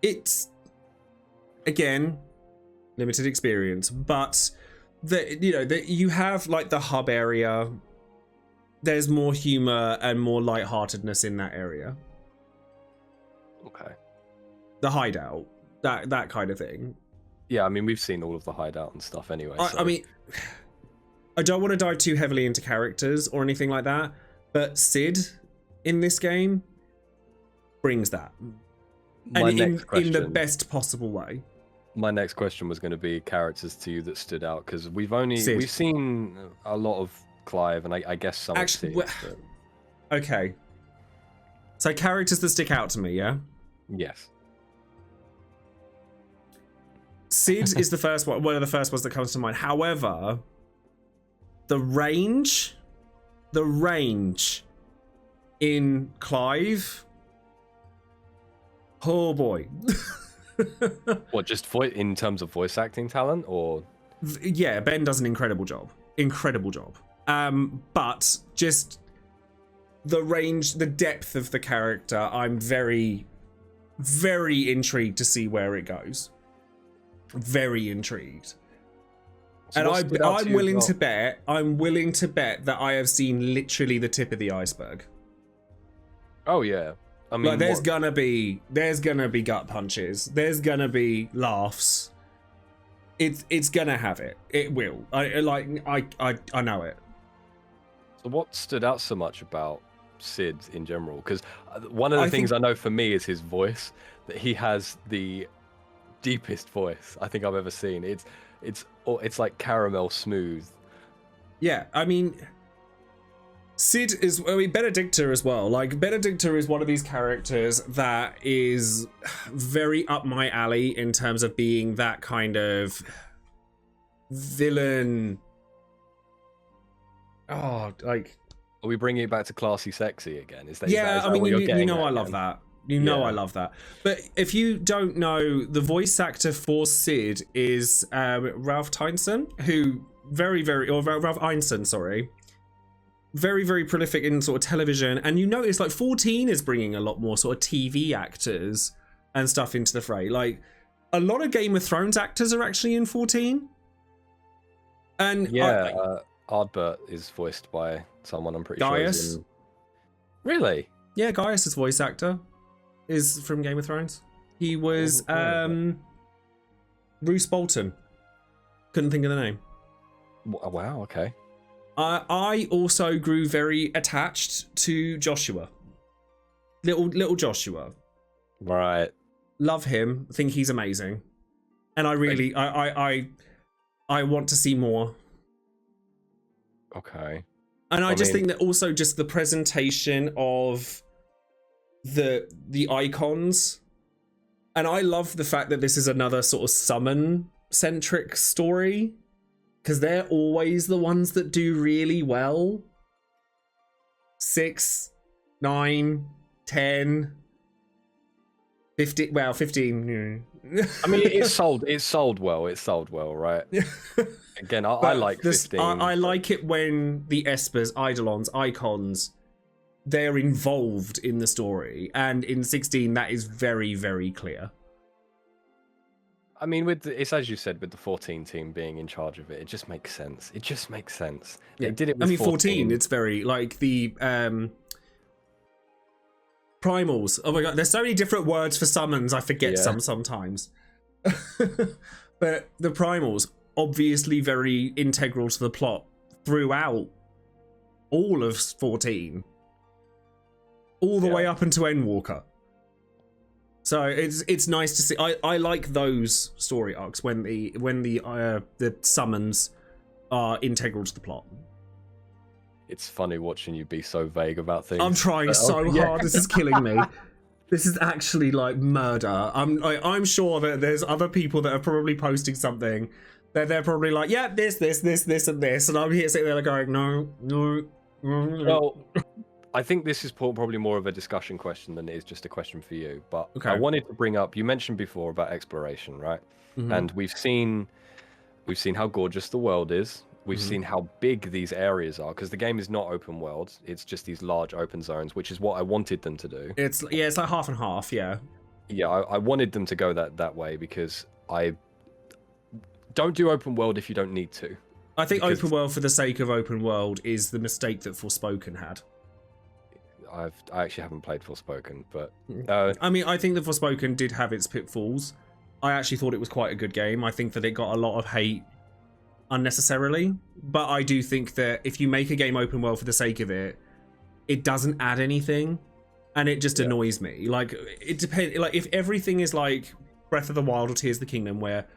It's, again, limited experience, but you have like the hub area. There's more humor and more lightheartedness in that area. Okay. The hideout, that kind of thing. Yeah, I mean, we've seen all of the hideout and stuff anyway. I mean, I don't want to dive too heavily into characters or anything like that, but Sid in this game brings that. And in the best possible way. My next question was going to be characters to you that stood out, because we've seen a lot of Clive, and I guess some of Sid. Okay. So characters that stick out to me, yeah? Yes. Sid is one of the first ones that comes to mind. However, the range in Clive, oh boy. What, just in terms of voice acting talent, or? Yeah, Ben does an incredible job. But just the range, the depth of the character, I'm very, very intrigued to see where it goes. Very intrigued. So and I'm willing to bet that I have seen literally the tip of the iceberg. Oh yeah. I mean, like, there's gonna be gut punches. There's gonna be laughs. It's gonna have it. It will. I know it. So what stood out so much about Sid in general? Because one of the things I know for me is his voice. That he has the deepest voice I think I've ever seen. It's like caramel smooth. Yeah, I mean, Sid is, I mean, Benedicta as well. Like, Benedicta is one of these characters that is very up my alley in terms of being that kind of villain. Oh, like... Are we bringing it back to classy sexy again? Is that I mean, you know I love again? that. You know I love that. But if you don't know, the voice actor for Sid is Ralph Tyneson, who Ralph Ineson, sorry. Very, very prolific in sort of television. And you notice like 14 is bringing a lot more sort of TV actors and stuff into the fray. Like a lot of Game of Thrones actors are actually in 14. And Ardbert is voiced by someone I'm pretty Gaius. sure is in... Really? Yeah, Gaius' voice actor is from Game of Thrones. He was Roose Bolton. Couldn't think of the name. Wow, okay. I also grew very attached to Joshua. Little Joshua. Right. Love him. Think he's amazing. And I really I want to see more. Okay. And I just think that also just the presentation of the icons. And I love the fact that this is another sort of summon centric story. Because they're always the ones that do really well. 6, 9, 10, 15. Well, 15. I mean, it's sold well. It's sold well, right? Again, I like 15. I like it when the Espers, Eidolons, icons, they're involved in the story. And in 16, that is very, very clear. I mean, it's as you said, with the 14 team being in charge of it, it just makes sense. It just makes sense. Yeah. They did it with 14, it's very, like, the primals. Oh my god, there's so many different words for summons, I forget sometimes. But the primals, obviously very integral to the plot throughout all of 14. All the way up into Endwalker. So it's nice to see. I like those story arcs when the summons are integral to the plot. It's funny watching you be so vague about things. I'm trying so hard. This is killing me. This is actually like murder. I'm sure that there's other people that are probably posting something that they're probably like, yeah, this, and this, and I'm here sitting there going, no. Well, I think this is probably more of a discussion question than it is just a question for you. But okay. I wanted to bring up, you mentioned before about exploration, right? Mm-hmm. And we've seen how gorgeous the world is. We've seen how big these areas are, because the game is not open world. It's just these large open zones, which is what I wanted them to do. It's like half and half, yeah. Yeah, I wanted them to go that way, because I don't do open world if you don't need to. I think open world for the sake of open world is the mistake that Forspoken had. I actually haven't played Forspoken, but I mean, I think that Forspoken did have its pitfalls. I actually thought it was quite a good game. I think that it got a lot of hate unnecessarily, but I do think that if you make a game open world for the sake of it, it doesn't add anything, and it just annoys me. Like, it depends. Like, if everything is like Breath of the Wild or Tears of the Kingdom, where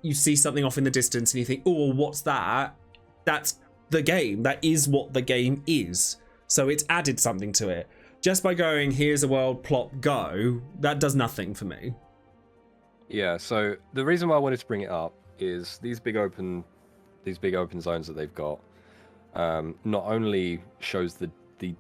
you see something off in the distance and you think, oh, what's that? That's the game. That is what the game is. So it's added something to it. Just by going, here's a world, plot, go, that does nothing for me. Yeah, so the reason why I wanted to bring it up is these big open zones that they've got not only shows the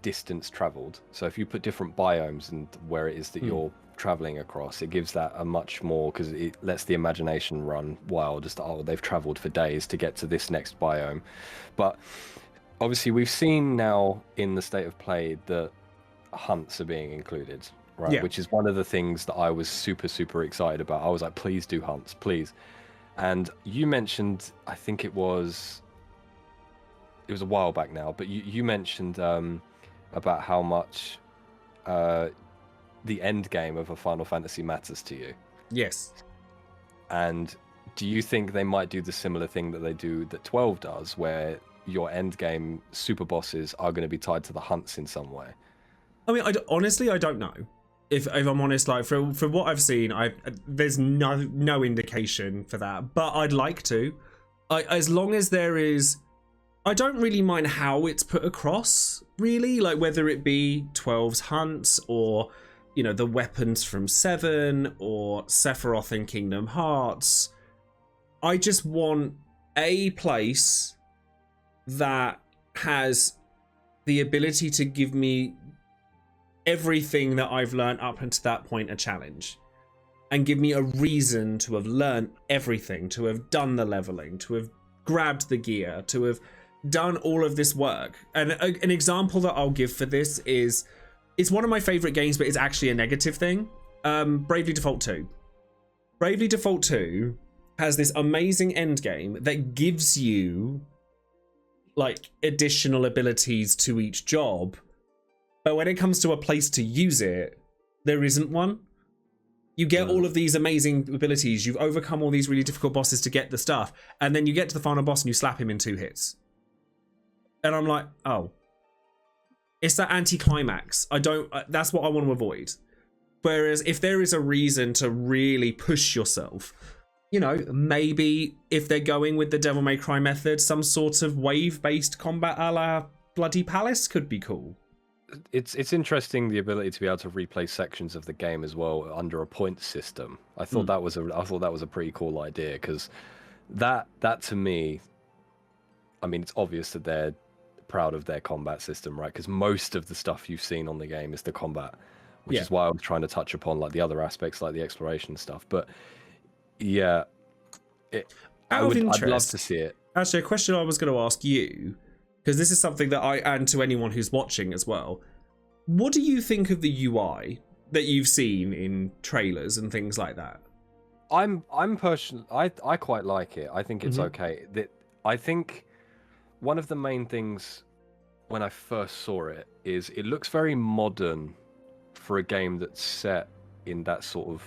distance traveled. So if you put different biomes and where it is that you're traveling across, it gives that a much more, because it lets the imagination run wild as to, they've traveled for days to get to this next biome. But obviously we've seen now in the state of play that hunts are being included, right? Yeah. Which is one of the things that I was super, super excited about. I was like, please do hunts, please. And you mentioned, I think it was a while back now, but you mentioned about how much the end game of a Final Fantasy matters to you. Yes. And do you think they might do the similar thing that 12 does, where your end game super bosses are going to be tied to the hunts in some way? I mean, honestly, I don't know. If I'm honest, like from what I've seen, there's no indication for that. But I'd like to, as long as there is. I don't really mind how it's put across, really, like whether it be 12's hunts or, you know, the weapons from 7 or Sephiroth in Kingdom Hearts. I just want a place that has the ability to give me everything that I've learned up until that point a challenge, and give me a reason to have learned everything, to have done the leveling, to have grabbed the gear, to have done all of this work. And an example that I'll give for this is, it's one of my favorite games, but it's actually a negative thing. Bravely Default 2. Bravely Default 2 has this amazing end game that gives you like additional abilities to each job, but when it comes to a place to use it, there isn't one. You get all of these amazing abilities, you've overcome all these really difficult bosses to get the stuff, and then you get to the final boss and you slap him in 2 hits. And I'm like, oh. It's that anticlimax. That's what I want to avoid. Whereas if there is a reason to really push yourself, you know, maybe if they're going with the Devil May Cry method, some sort of wave-based combat a la Bloody Palace could be cool. It's interesting, the ability to be able to replay sections of the game as well under a point system. I thought that was a pretty cool idea, because that to me, I mean, it's obvious that they're proud of their combat system, right? Because most of the stuff you've seen on the game is the combat, which is why I was trying to touch upon like the other aspects, like the exploration stuff. But yeah, I'd love to see it. Actually, a question I was going to ask you, because this is something that and to anyone who's watching as well, what do you think of the UI that you've seen in trailers and things like that? I'm personally, I quite like it. I think it's okay. I think one of the main things when I first saw it is it looks very modern for a game that's set in that sort of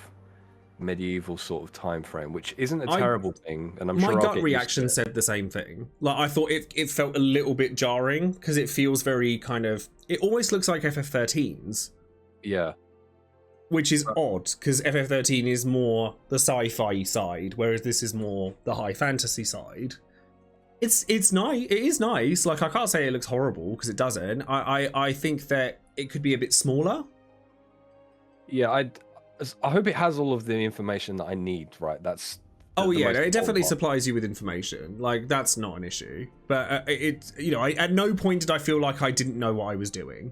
medieval sort of time frame, which isn't a terrible thing, and I'm sure my gut reaction said the same thing. Like, I thought it felt a little bit jarring, because it feels very kind of, it almost looks like FF13's. Yeah. Which is odd, because FF13 is more the sci-fi side, whereas this is more the high fantasy side. It's nice. It is nice. Like, I can't say it looks horrible, because it doesn't. I think that it could be a bit smaller. Yeah, I hope it has all of the information that I need, right? That's it definitely supplies you with information. Like, that's not an issue. But you know, at no point did I feel like I didn't know what I was doing.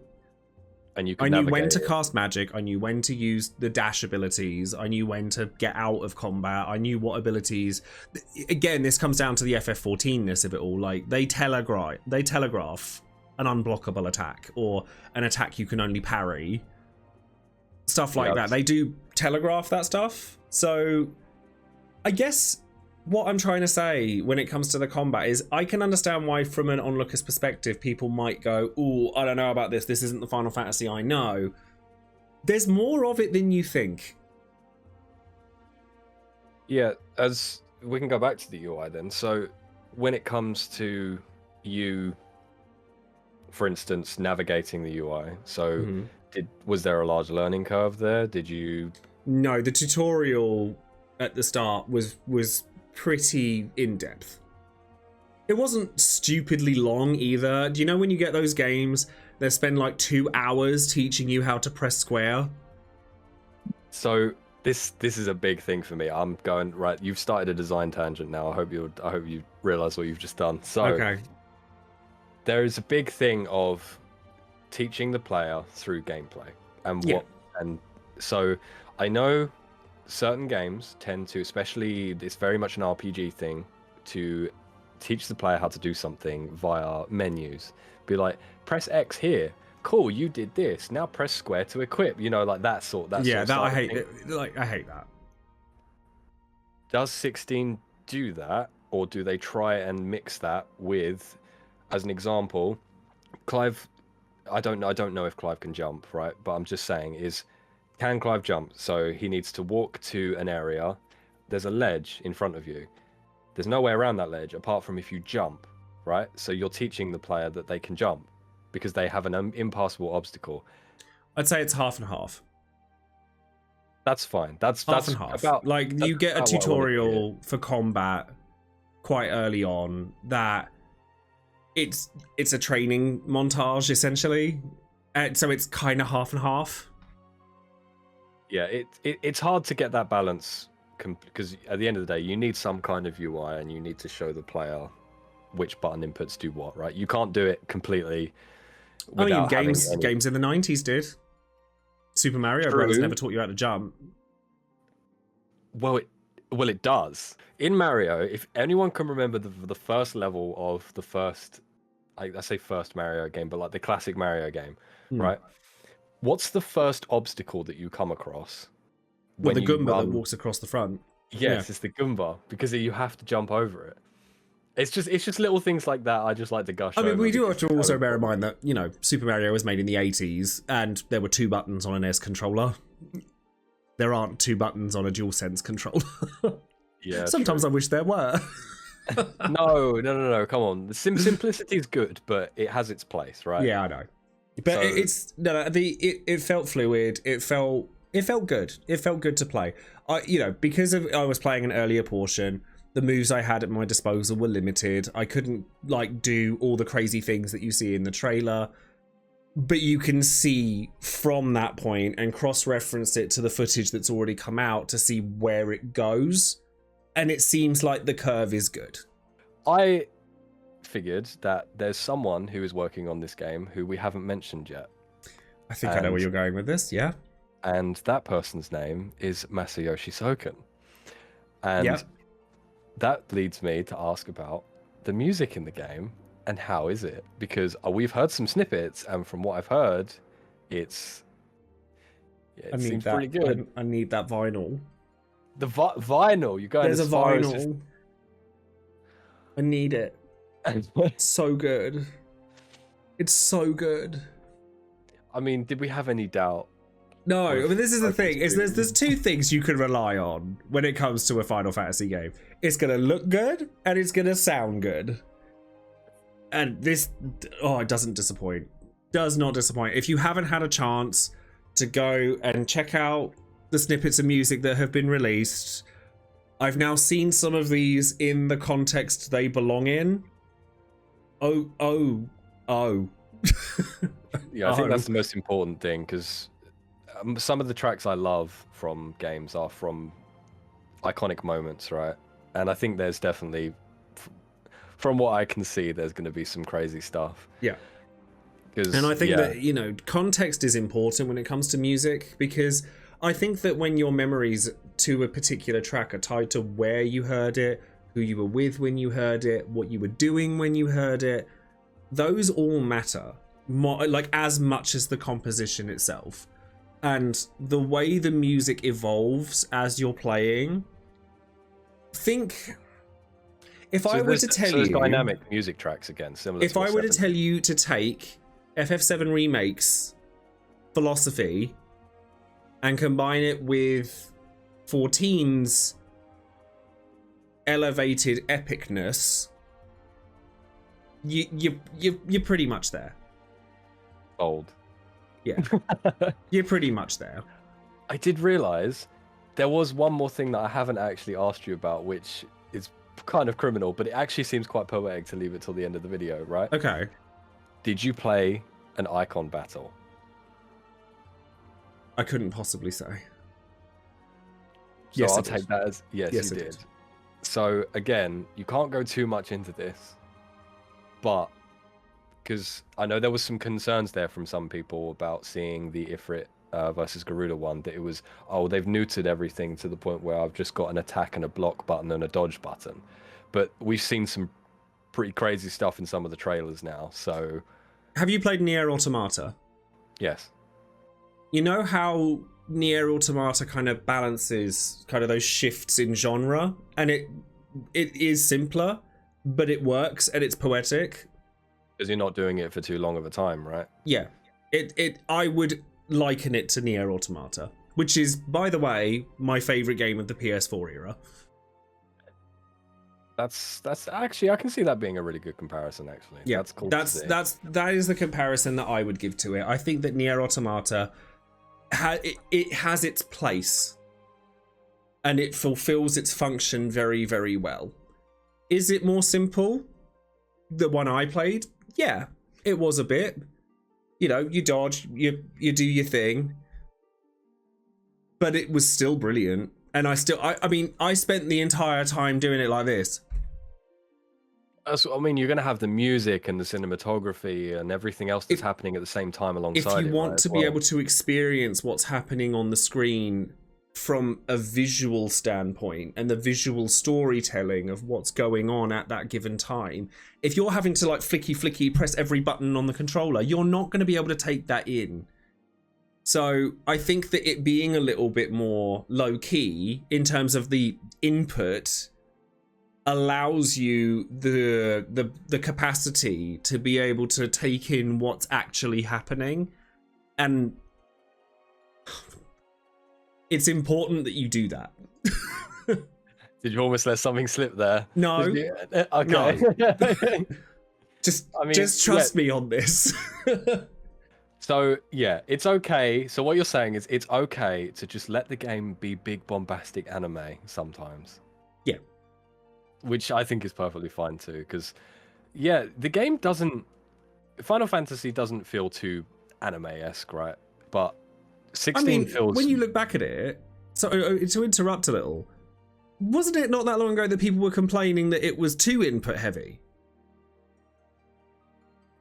And I knew when to cast magic. I knew when to use the dash abilities. I knew when to get out of combat. I knew what abilities. Again, this comes down to the FF14ness of it all. Like, they telegraph an unblockable attack or an attack you can only parry. Stuff like that. They do telegraph that stuff. So I guess what I'm trying to say when it comes to the combat is I can understand why, from an onlooker's perspective, people might go, "Ooh, I don't know about this. This isn't the Final Fantasy I know." There's more of it than you think. Yeah, as we can go back to the UI then. So when it comes to you, for instance, navigating the UI, so was there a large learning curve there? Did you? No, the tutorial at the start was pretty in-depth. It wasn't stupidly long either. Do you know when you get those games that spend like 2 hours teaching you how to press square? So this is a big thing for me. I'm going right. You've started a design tangent now. I hope you realize what you've just done. So okay, there is a big thing of teaching the player through gameplay and so I know certain games tend to, especially it's very much an RPG thing, to teach the player how to do something via menus. Be like, press X here, cool, you did this, now press square to equip, you know, like that sort of I hate it. Like, I hate that. Does 16 do that, or do they try and mix that with, as an example, Clive? I don't know if Clive can jump, right? But I'm just saying, can Clive jump? So he needs to walk to an area, there's a ledge in front of you. There's no way around that ledge apart from if you jump, right? So you're teaching the player that they can jump because they have an impassable obstacle. I'd say it's half and half. That's fine. That's half and half. About, like you get a tutorial for combat quite early on that it's a training montage essentially, and so it's kind of half and half. Yeah, it's hard to get that balance because at the end of the day, you need some kind of UI and you need to show the player which button inputs do what, right? You can't do it completely. I mean, games in the 90s did. Super Mario Bros. Never taught you how to jump. Well, it does. In Mario, if anyone can remember the first level of the first, I say first Mario game, but like the classic Mario game, right? What's the first obstacle that you come across? Well, the Goomba that walks across the front. Yes, it's the Goomba, because you have to jump over it. It's just little things like that I just like to gush over. I mean, we do have to also bear in mind that, you know, Super Mario was made in the 80s, and there were 2 buttons on an NES controller. There aren't 2 buttons on a DualSense controller. Yeah. Sometimes true. I wish there were. No. Come on. The simplicity is good, but it has its place, right? Yeah, I know. But it felt fluid. It felt good. It felt good to play. Because I was playing an earlier portion, the moves I had at my disposal were limited. I couldn't do all the crazy things that you see in the trailer. But you can see from that point and cross-reference it to the footage that's already come out to see where it goes. And it seems like the curve is good. I figured that there's someone who is working on this game who we haven't mentioned yet. I think I know where you're going with this, yeah. And that person's name is Masayoshi Soken. And that leads me to ask about the music in the game and how is it? Because we've heard some snippets, and from what I've heard, it seems pretty good. I need that vinyl. The vinyl? You're going There's as a far vinyl. as just... I need it. It's so good. It's so good. I mean, did we have any doubt? No, I mean, this is the thing. There's 2 things you can rely on when it comes to a Final Fantasy game. It's going to look good, and it's going to sound good. And this, it doesn't disappoint. Does not disappoint. If you haven't had a chance to go and check out the snippets of music that have been released, I've now seen some of these in the context they belong in. Oh. Yeah, I think that's the most important thing, because some of the tracks I love from games are from iconic moments, right? And I think there's definitely, from what I can see, there's going to be some crazy stuff. Yeah. And I think that, context is important when it comes to music, because I think that when your memories to a particular track are tied to where you heard it, who you were with when you heard it, what you were doing when you heard it, those all matter, as much as the composition itself. And the way the music evolves as you're playing, if I were to tell you... dynamic music tracks again, similar to... If I were to tell you to take FF7 Remake's philosophy and combine it with 14's elevated epicness, you're pretty much there. Old. Yeah. You're pretty much there. I did realise there was one more thing that I haven't actually asked you about, which is kind of criminal, but it actually seems quite poetic to leave it till the end of the video, right? Okay. Did you play an icon battle? I couldn't possibly say. So yes, I'll take that as yes, you did. So again, you can't go too much into this, but because I know there was some concerns there from some people about seeing the Ifrit versus Garuda one, that it was, they've neutered everything to the point where I've just got an attack and a block button and a dodge button. But we've seen some pretty crazy stuff in some of the trailers now, so... Have you played Nier Automata? Yes. You know how Nier Automata kind of balances kind of those shifts in genre? And it is simpler, but it works and it's poetic. Because you're not doing it for too long of a time, right? Yeah. I would liken it to Nier Automata. which is, by the way, my favorite game of the PS4 era. That's actually, I can see that being a really good comparison. Actually, Yeah, that's cool. That is the comparison that I would give to it. I think that Nier Automata it has its place, and it fulfills its function very, very well. Is it more simple? The one I played, yeah, it was a bit. You know, you dodge, you do your thing, but it was still brilliant. And I mean, I spent the entire time doing it like this. I mean, you're going to have the music and the cinematography and everything else that's happening at the same time alongside it. If you want to be able to experience what's happening on the screen from a visual standpoint and the visual storytelling of what's going on at that given time, if you're having to like flicky press every button on the controller, you're not going to be able to take that in. So I think that it being a little bit more low key in terms of the input allows you the capacity to be able to take in what's actually happening, and it's important that you do that. Did you almost let something slip there? No. Okay. No. Just trust me on this. So yeah, it's okay. So what you're saying is it's okay to just let the game be big bombastic anime sometimes. Yeah. Which I think is perfectly fine too, because yeah, the game Final Fantasy doesn't feel too anime-esque, right? But 16 feels... when you look back at it, so to interrupt a little, wasn't it not that long ago that people were complaining that it was too input heavy?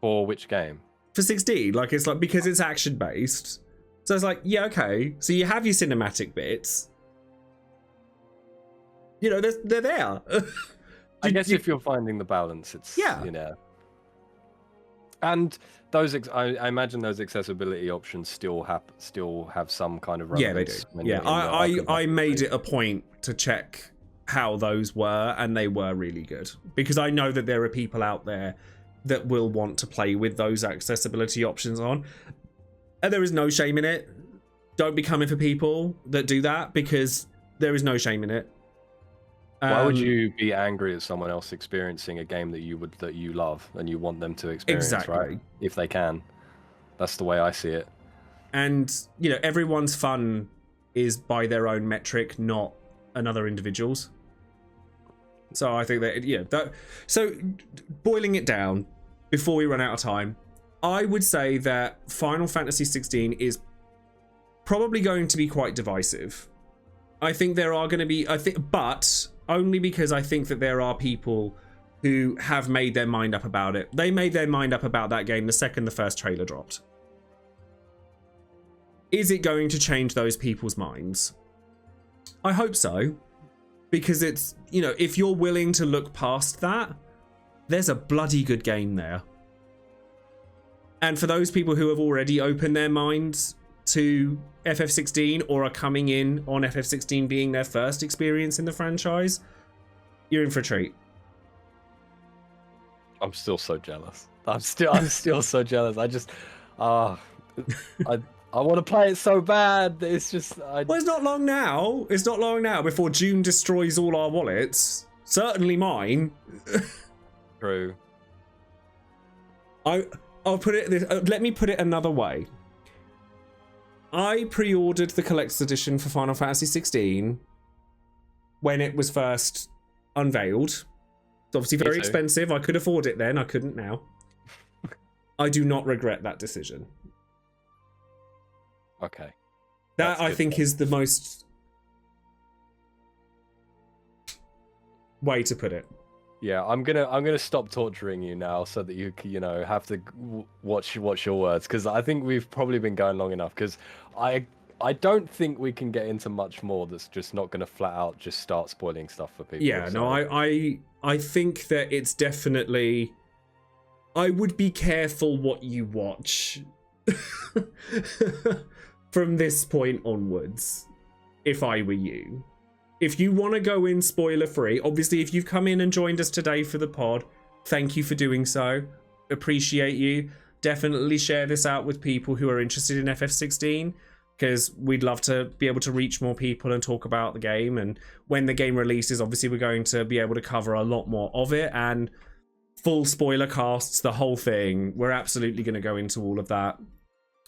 For which game? For 16, like it's like, because it's action based. So it's like, yeah, okay. So you have your cinematic bits. You know, they're there. I guess if you're finding the balance, it's, you know. And those, I imagine those accessibility options still have some kind of relevance. Yeah, they do. I made it a point to check how those were, and they were really good. Because I know that there are people out there that will want to play with those accessibility options on. And there is no shame in it. Don't be coming for people that do that, because there is no shame in it. Why would you be angry at someone else experiencing a game that you love and you want them to experience, right? If they can. That's the way I see it. And, you know, everyone's fun is by their own metric, not another individual's. So I think that, so boiling it down before we run out of time, I would say that Final Fantasy 16 is probably going to be quite divisive. I think there are going to be, but only because I think that there are people who have made their mind up about it. They made their mind up about that game the second the first trailer dropped. Is it going to change those people's minds? I hope so. Because it's, you know, if you're willing to look past that, there's a bloody good game there. And for those people who have already opened their minds to FF16 or are coming in on FF16 being their first experience in the franchise, you're in for a treat. I'm still so jealous. I'm still so jealous. I just I want to play it so bad. It's just well, it's not long now. It's not long now before June destroys all our wallets. Certainly mine. True. I'll put it let me put it another way. I pre-ordered the collector's edition for Final Fantasy 16 when it was first unveiled. It's obviously very expensive. I could afford it then. I couldn't now. I do not regret that decision. Okay. That I think is the most way to put it. Yeah, I'm gonna stop torturing you now so that you have to watch your words, because I think we've probably been going long enough, because I don't think we can get into much more that's just not gonna flat out just start spoiling stuff for people. Yeah, so. No, I think that it's definitely, I would be careful what you watch from this point onwards if I were you. If you want to go in spoiler free, obviously if you've come in and joined us today for the pod, thank you for doing so. Appreciate you. Definitely share this out with people who are interested in FF16. because we'd love to be able to reach more people and talk about the game. And when the game releases, obviously we're going to be able to cover a lot more of it, and full spoiler casts, the whole thing. We're absolutely going to go into all of that,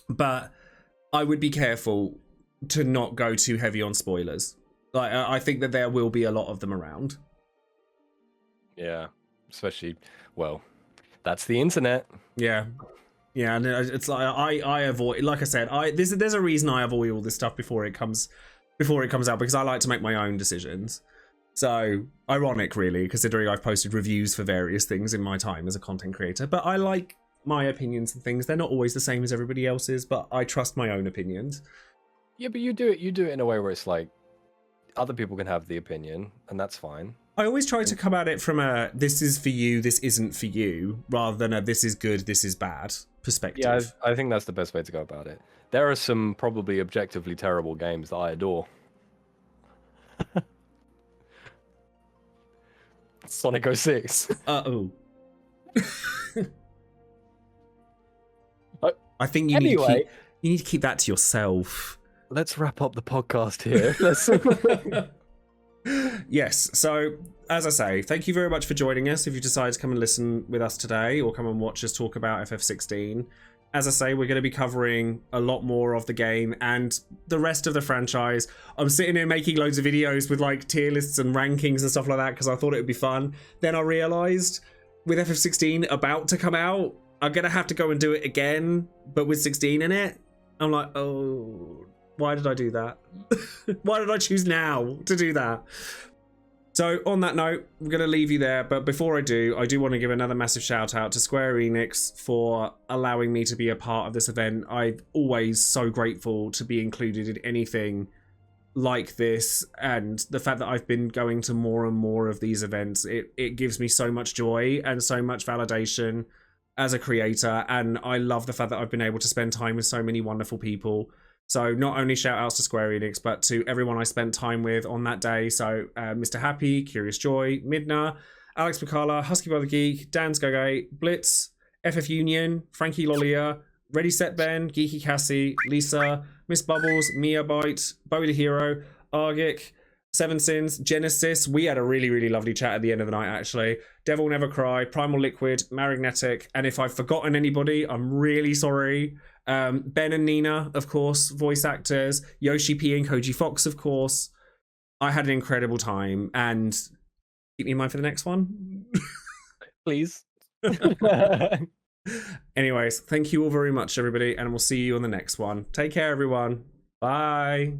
but I would be careful to not go too heavy on spoilers. Like, I think that there will be a lot of them around. Yeah, especially, well, that's the internet. Yeah, and it's like I avoid. Like I said, there's a reason I avoid all this stuff before it comes out, because I like to make my own decisions. So ironic, really, considering I've posted reviews for various things in my time as a content creator. But I like my opinions and things. They're not always the same as everybody else's, but I trust my own opinions. Yeah, but you do it in a way where it's like other people can have the opinion, and that's fine. I always try to come at it from a this is for you, this isn't for you, rather than a this is good, this is bad perspective. Yeah, I think that's the best way to go about it. There are some probably objectively terrible games that I adore. Sonic 06. Uh-oh. Uh, I think you need to keep that to yourself. Let's wrap up the podcast here. Yes, so as I say, thank you very much for joining us. If you decide to come and listen with us today, or come and watch us talk about FF16, as I say, we're going to be covering a lot more of the game and the rest of the franchise. I'm sitting here making loads of videos with like tier lists and rankings and stuff like that because I thought it would be fun. Then I realised with FF16 about to come out, I'm going to have to go and do it again, but with 16 in it. I'm like, oh, why did I do that? Why did I choose now to do that? So on that note, I'm going to leave you there. But before I do want to give another massive shout out to Square Enix for allowing me to be a part of this event. I'm always so grateful to be included in anything like this. And the fact that I've been going to more and more of these events, it gives me so much joy and so much validation as a creator. And I love the fact that I've been able to spend time with so many wonderful people. So not only shout outs to Square Enix, but to everyone I spent time with on that day. So Mr. Happy, Curious Joy, Midna, Alex Bacala, Husky Brother Geek, Dan Skogate, Blitz, FF Union, Frankie Lollia, Ready Set Ben, Geeky Cassie, Lisa, Miss Bubbles, Mia Bite, Bowie the Hero, Argic, Seven Sins, Genesis. We had a really, really lovely chat at the end of the night, actually. Devil Never Cry, Primal Liquid, Marignetic, and if I've forgotten anybody, I'm really sorry. Ben and Nina, of course, voice actors, Yoshi-P and Koji Fox, of course. I had an incredible time, and keep me in mind for the next one. Please. Anyways, thank you all very much, everybody, and we'll see you on the next one. Take care, everyone. Bye.